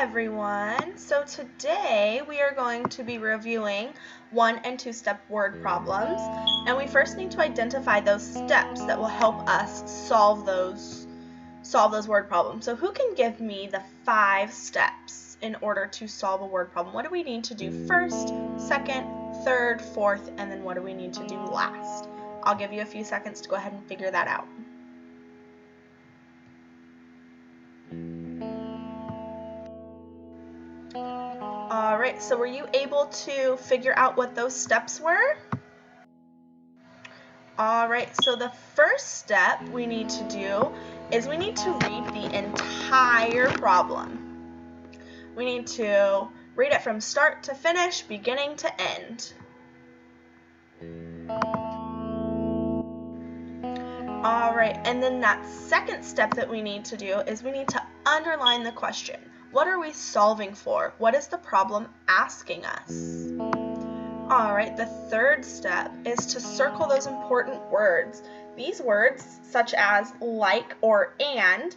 everyone. So today we are going to be reviewing one and two-step word problems, and we first need to identify those steps that will help us solve those word problems. So who can give me the 5 steps in order to solve a word problem? What do we need to do first, second, third, fourth, and then what do we need to do last? I'll give you a few seconds to go ahead and figure that out. Alright, so were you able to figure out what those steps were? Alright, so the first step we need to do is we need to read the entire problem. We need to read it from start to finish, beginning to end. Alright, and then that second step that we need to do is we need to underline the question. What are we solving for? What is the problem asking us? Alright, the third step is to circle those important words. These words, such as like or and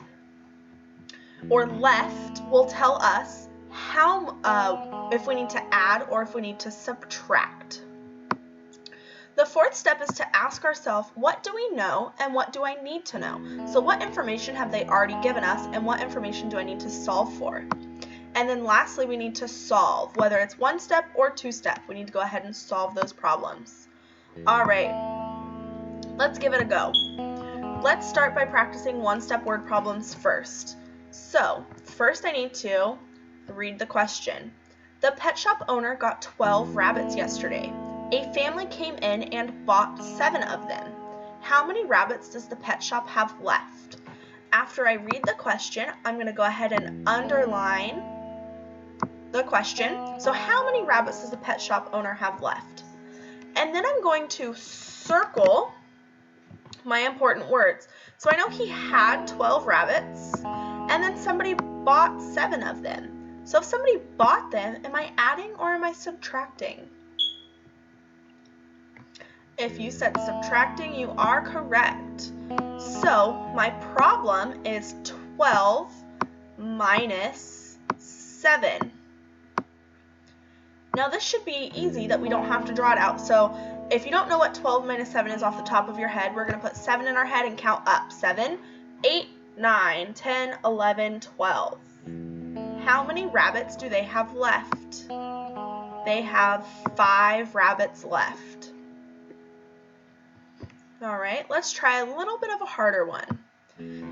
or left, will tell us how if we need to add or if we need to subtract. The fourth step is to ask ourselves, what do we know and what do I need to know? So what information have they already given us and what information do I need to solve for? And then lastly, we need to solve, whether it's one step or two step. We need to go ahead and solve those problems. All right, let's give it a go. Let's start by practicing one-step word problems first. So first I need to read the question. The pet shop owner got 12 rabbits yesterday. A family came in and bought 7 of them. How many rabbits does the pet shop have left? After I read the question, I'm going to go ahead and underline the question. So how many rabbits does the pet shop owner have left? And then I'm going to circle my important words. So I know he had 12 rabbits, and then somebody bought 7 of them. So if somebody bought them, am I adding or am I subtracting? If you said subtracting, you are correct. So my problem is 12 minus 7. Now this should be easy that we don't have to draw it out. So if you don't know what 12 minus 7 is off the top of your head, we're going to put 7 in our head and count up. 7, 8, 9, 10, 11, 12. How many rabbits do they have left? They have 5 rabbits left. Alright, let's try a little bit of a harder one.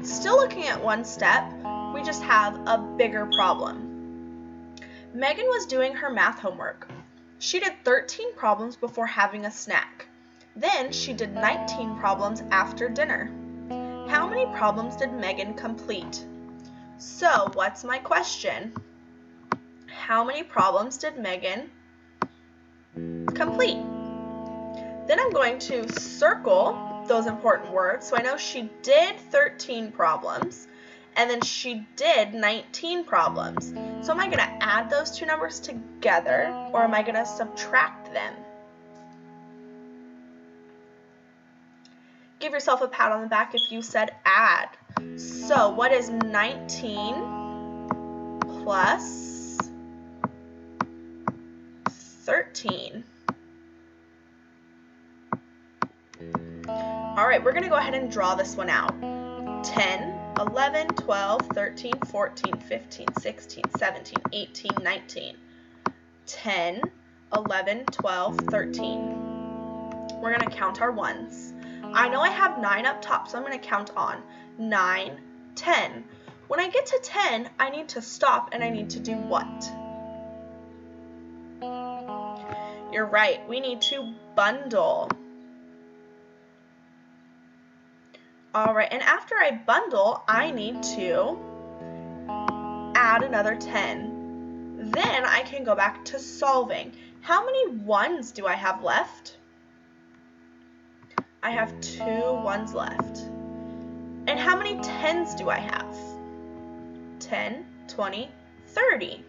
Still looking at one step, we just have a bigger problem. Megan was doing her math homework. She did 13 problems before having a snack. Then she did 19 problems after dinner. How many problems did Megan complete? So, what's my question? How many problems did Megan complete? Then I'm going to circle those important words. So I know she did 13 problems, and then she did 19 problems. So am I going to add those two numbers together, or am I going to subtract them? Give yourself a pat on the back if you said add. So what is 19 plus 13? Alright, we're going to go ahead and draw this one out. 10, 11, 12, 13, 14, 15, 16, 17, 18, 19. 10, 11, 12, 13. We're going to count our ones. I know I have 9 up top, so I'm going to count on. 9, 10. When I get to 10, I need to stop and I need to do what? You're right, we need to bundle. Alright, and after I bundle, I need to add another 10. Then I can go back to solving. How many 1s do I have left? I have 2 1s left. And how many 10s do I have? 10, 20, 30.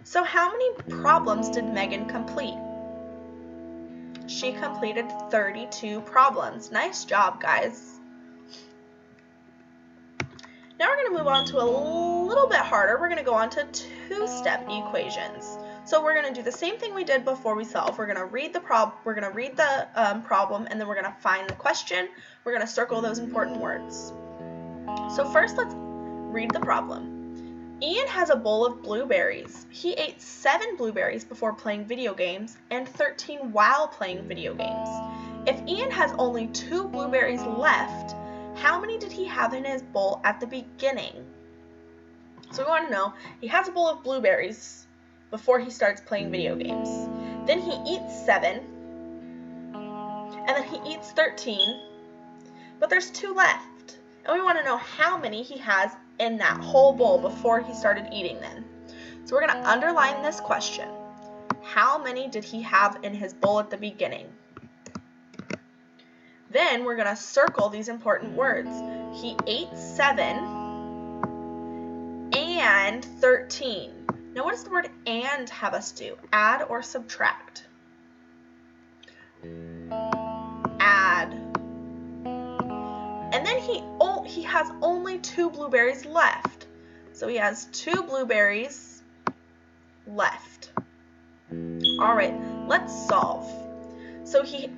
So how many problems did Megan complete? She completed 32 problems. Nice job, guys. Now we're going to move on to a little bit harder. We're going to go on to two-step equations. So we're going to do the same thing we did before we solve. We're going to read the problem, and then we're going to find the question. We're going to circle those important words. So first, let's read the problem. Ian has a bowl of blueberries. He ate 7 blueberries before playing video games and 13 while playing video games. If Ian has only 2 blueberries left, how many did he have in his bowl at the beginning? So we want to know, he has a bowl of blueberries before he starts playing video games. Then he eats 7, and then he eats 13, but there's 2 left. And we want to know how many he has in that whole bowl before he started eating them. So we're going to underline this question. How many did he have in his bowl at the beginning? Then we're going to circle these important words. He ate 7 and 13. Now what does the word and have us do? Add or subtract? Add. And then he has only 2 blueberries left. So he has 2 blueberries left. All right, let's solve. So he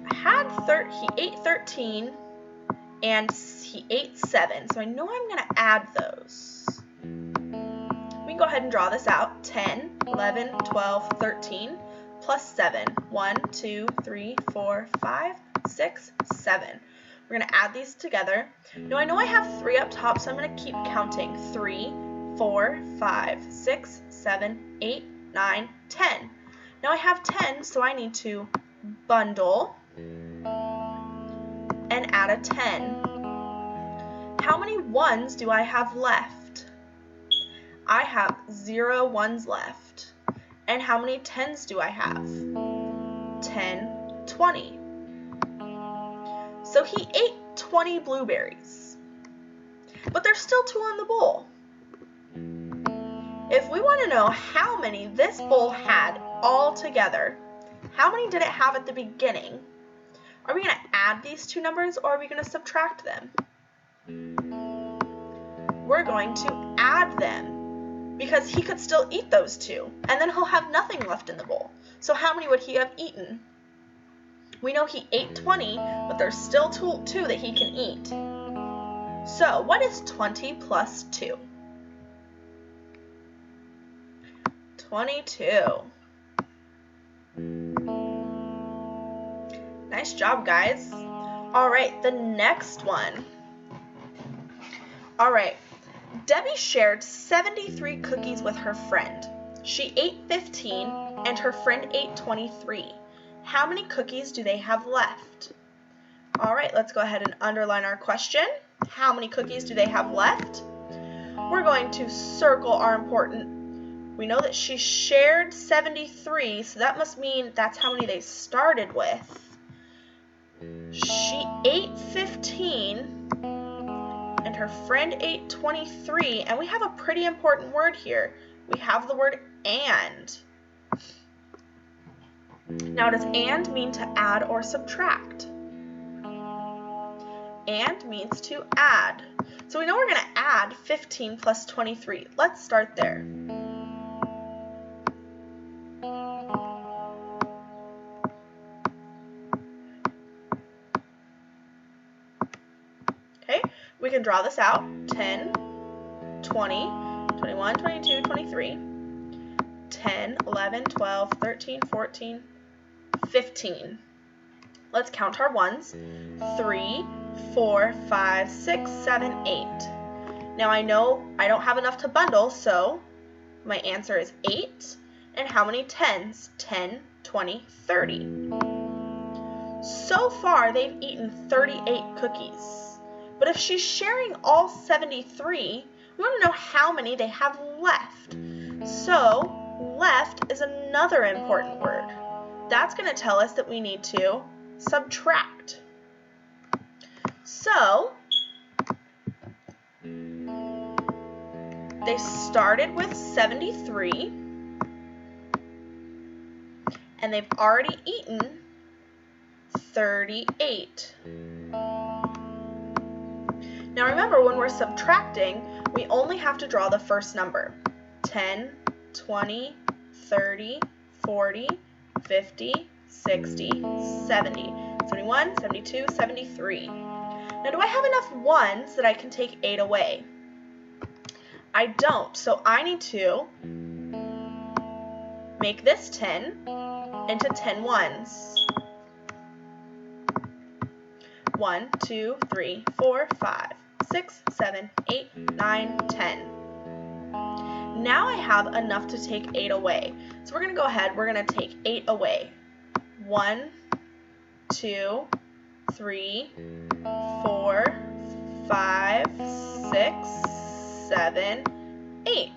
ate 13 and he ate 7. So I know I'm going to add those. We can go ahead and draw this out. 10, 11, 12, 13 plus 7. 1, 2, 3, 4, 5, 6, 7. We're going to add these together. Now I know I have 3 up top, so I'm going to keep counting. 3, 4, 5, 6, 7, 8, 9, 10. Now I have 10, so I need to bundle and add a 10. How many 1s do I have left? I have 0 1s left. And how many 10s do I have? 10, 20. So he ate 20 blueberries, but there's still 2 on the bowl. If we want to know how many this bowl had all together, how many did it have at the beginning? Are we going to add these 2 numbers or are we going to subtract them? We're going to add them because he could still eat those 2 and then he'll have nothing left in the bowl. So how many would he have eaten? We know he ate 20, but there's still 2 that he can eat. So what is 20 plus 2? 22. Nice job, guys. All right, the next one. All right, Debbie shared 73 cookies with her friend. She ate 15 and her friend ate 23. How many cookies do they have left? All right, let's go ahead and underline our question. How many cookies do they have left? We're going to circle our important. We know that she shared 73, so that must mean that's how many they started with. She ate 15 and her friend ate 23, and we have a pretty important word here. We have the word and. Now, does and mean to add or subtract? And means to add. So we know we're going to add 15 plus 23. Let's start there. Okay, we can draw this out. 10, 20, 21, 22, 23, 10, 11, 12, 13, 14, 15. Let's count our 1s. 3, 4, 5, 6, 7, 8. Now I know I don't have enough to bundle, so my answer is 8. And how many 10s? 10, 20, 30. So far, they've eaten 38 cookies. But if she's sharing all 73, we want to know how many they have left. So, left is another important word. That's going to tell us that we need to subtract. So, they started with 73, and they've already eaten 38. Now remember, when we're subtracting, We only have to draw the first number. 10, 20, 30, 40, 50, 60, 70, 71, 72, 73. Now, do I have enough ones that I can take 8 away? I don't, so I need to make this 10 into 10 ones. 1, 2, 3, 4, 5, 6, 7, 8, 9, 10. Now I have enough to take 8 away. So we're going to go ahead, we're going to take 8 away. 1, 2, 3, 4, 5, 6, 7, 8.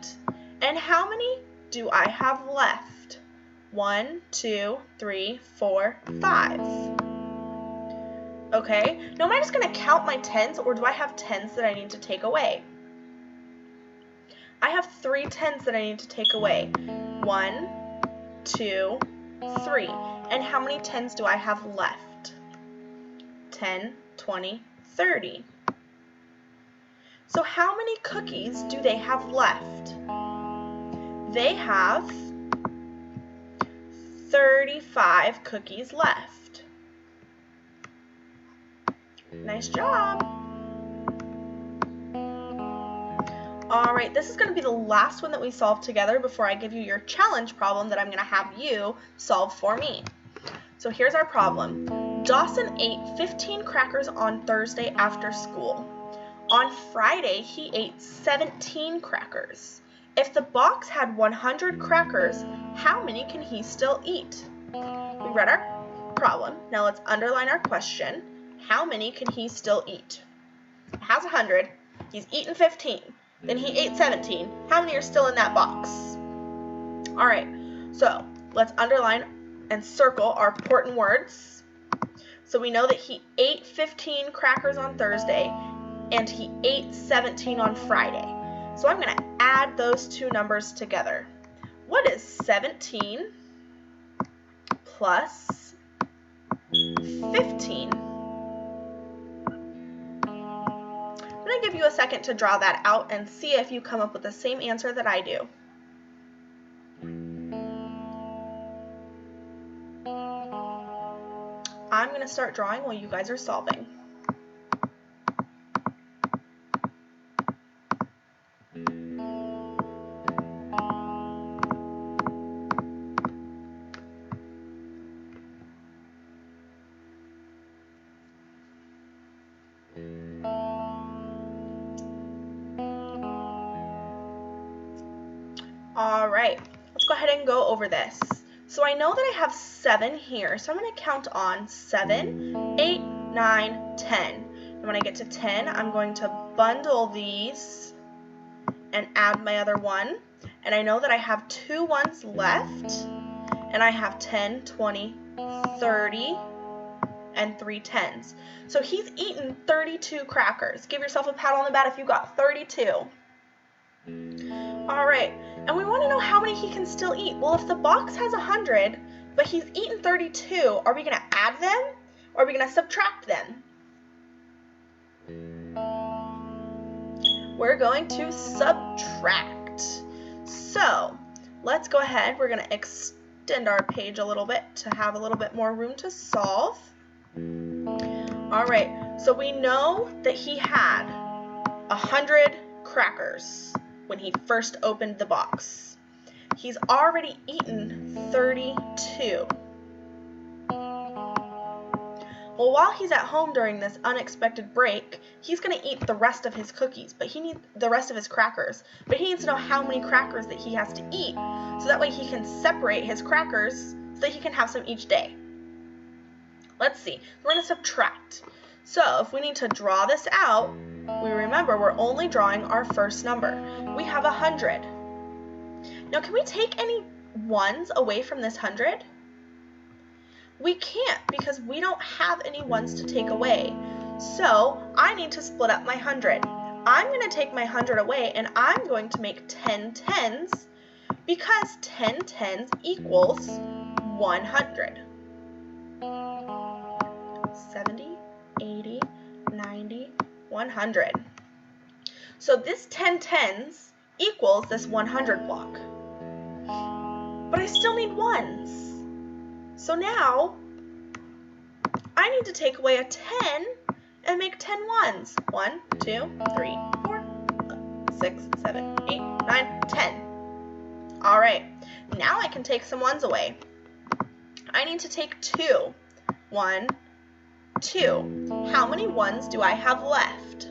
And how many do I have left? 1, 2, 3, 4, 5. Okay, now am I just going to count my tens, or do I have tens that I need to take away? I have 3 tens that I need to take away. 1, 2, 3. And how many tens do I have left? 10, 20, 30. So how many cookies do they have left? They have 35 cookies left. Nice job. Alright, this is going to be the last one that we solve together before I give you your challenge problem that I'm going to have you solve for me. So here's our problem. Dawson ate 15 crackers on Thursday after school. On Friday, he ate 17 crackers. If the box had 100 crackers, how many can he still eat? We read our problem. Now let's underline our question. How many can he still eat? It has 100. He's eaten 15. Then he ate 17. How many are still in that box? All right, so let's underline and circle our important words. So we know that he ate 15 crackers on Thursday and he ate 17 on Friday. So I'm going to add those two numbers together. What is 17 plus 15? I'm going to give you a second to draw that out and see if you come up with the same answer that I do. I'm going to start drawing while you guys are solving. All right, let's go ahead and go over this. So I know that I have 7 here, so I'm going to count on 7, 8, 9, 10. And when I get to 10, I'm going to bundle these and add my other one. And I know that I have 2 ones left, and I have 10, 20, 30, and 3 tens. So he's eaten 32 crackers. Give yourself a pat on the back if you got 32. All right, and we want to know how many he can still eat. Well, if the box has 100, but he's eaten 32, are we going to add them or are we going to subtract them? We're going to subtract. So let's go ahead. We're going to extend our page a little bit to have a little bit more room to solve. All right, so we know that he had 100 crackers when he first opened the box. He's already eaten 32. Well, while he's at home during this unexpected break, he's going to eat the rest of his cookies, but he needs the rest of his crackers. But he needs to know how many crackers that he has to eat, so that way he can separate his crackers so that he can have some each day. Let's see. We're going to subtract. So if we need to draw this out, we remember we're only drawing our first number. We have 100. Now, can we take any ones away from this 100? We can't, because we don't have any ones to take away. So I need to split up my 100. I'm going to take my 100 away, and I'm going to make 10 tens, because 10 tens equals 100. 70, 80, 90, 100. So this 10 tens equals this 100 block. But I still need ones. So now I need to take away a 10 and make 10 ones. 1, 2, 3, 4, 6, 7, 8, 9, 10. All right, now I can take some ones away. I need to take 2. 1, 2. How many ones do I have left?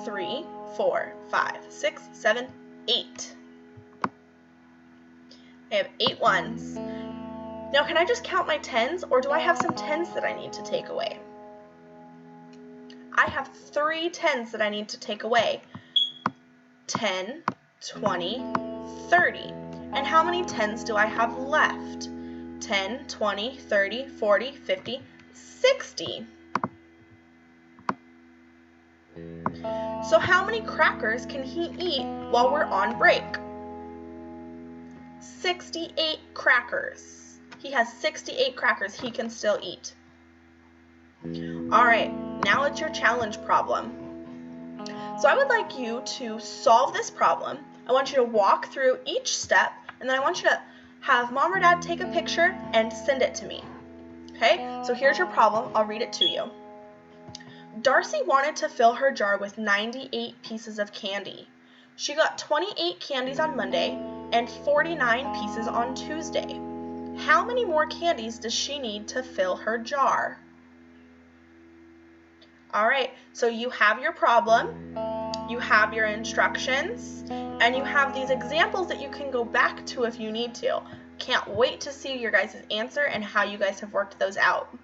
3, 4, 5, 6, 7, 8. I have 8 ones. Now can I just count my tens, or do I have some tens that I need to take away? I have 3 tens that I need to take away. 10, 20, 30. And how many tens do I have left? 10, 20, 30, 40, 50, 60. So how many crackers can he eat while we're on break? 68 crackers. He has 68 crackers he can still eat. All right, now it's your challenge problem. So I would like you to solve this problem. I want you to walk through each step, and then I want you to have mom or dad take a picture and send it to me. Okay, so here's your problem. I'll read it to you. Darcy wanted to fill her jar with 98 pieces of candy. She got 28 candies on Monday and 49 pieces on Tuesday. How many more candies does she need to fill her jar? All right, so you have your problem, you have your instructions, and you have these examples that you can go back to if you need to. Can't wait to see your guys' answer and how you guys have worked those out.